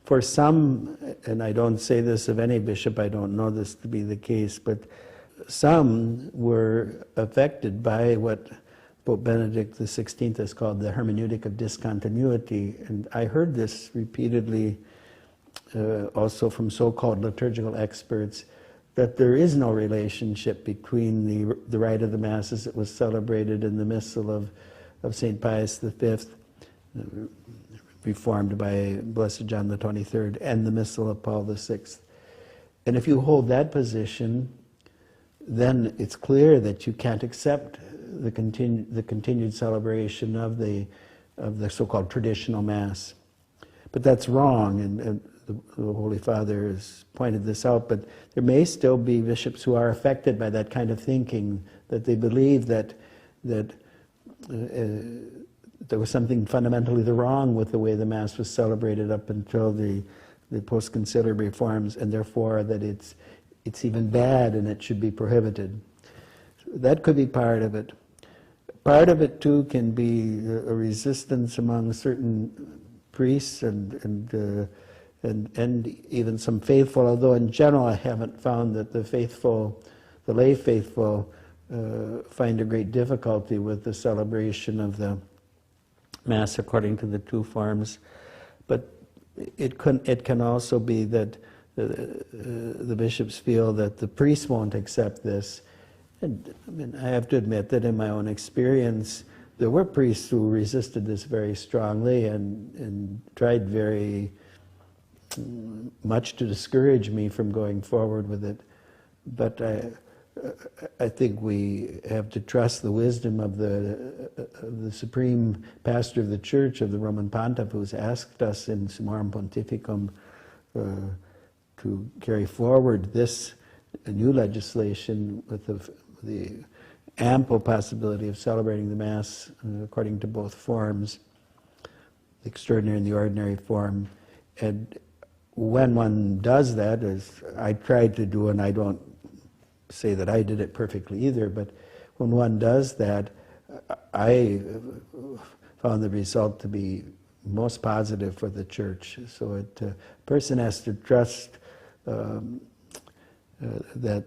For some, and I don't say this of any bishop, I don't know this to be the case, but some were affected by what Pope Benedict XVI has called the hermeneutic of discontinuity. And I heard this repeatedly also from so-called liturgical experts, that there is no relationship between the rite of the Masses that was celebrated in the Missal of St. Pius V, reformed by Blessed John the 23rd, and the Missal of Paul VI. And if you hold that position, then it's clear that you can't accept the continued celebration of the so-called traditional Mass. But that's wrong, and the Holy Father has pointed this out, but there may still be bishops who are affected by that kind of thinking, that they believe that there was something fundamentally wrong with the way the Mass was celebrated up until the post-conciliar reforms, and therefore that it's even bad and it should be prohibited. That could be part of it. Part of it, too, can be a resistance among certain priests and even some faithful, although in general I haven't found that the lay faithful find a great difficulty with the celebration of the Mass according to the two forms. But it can also be that the bishops feel that the priests won't accept this. And I mean, I have to admit that in my own experience, there were priests who resisted this very strongly and tried very much to discourage me from going forward with it. But I think we have to trust the wisdom of the Supreme Pastor of the Church, of the Roman Pontiff, who's asked us in Summorum Pontificum to carry forward this new legislation with the ample possibility of celebrating the Mass according to both forms, the extraordinary and the ordinary form. And when one does that, as I tried to do, and I don't say that I did it perfectly either, but when one does that, I found the result to be most positive for the Church. So a person has to trust that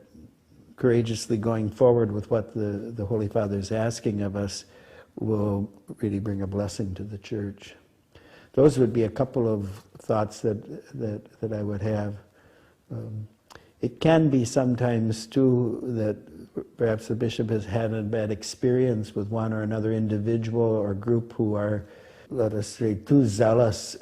courageously going forward with what the Holy Father is asking of us will really bring a blessing to the Church. Those would be a couple of thoughts that I would have. It can be sometimes, too, that perhaps the bishop has had a bad experience with one or another individual or group who are, let us say, too zealous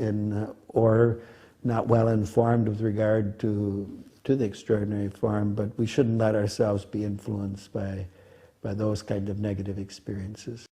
or not well informed with regard to the extraordinary form, but we shouldn't let ourselves be influenced by those kind of negative experiences.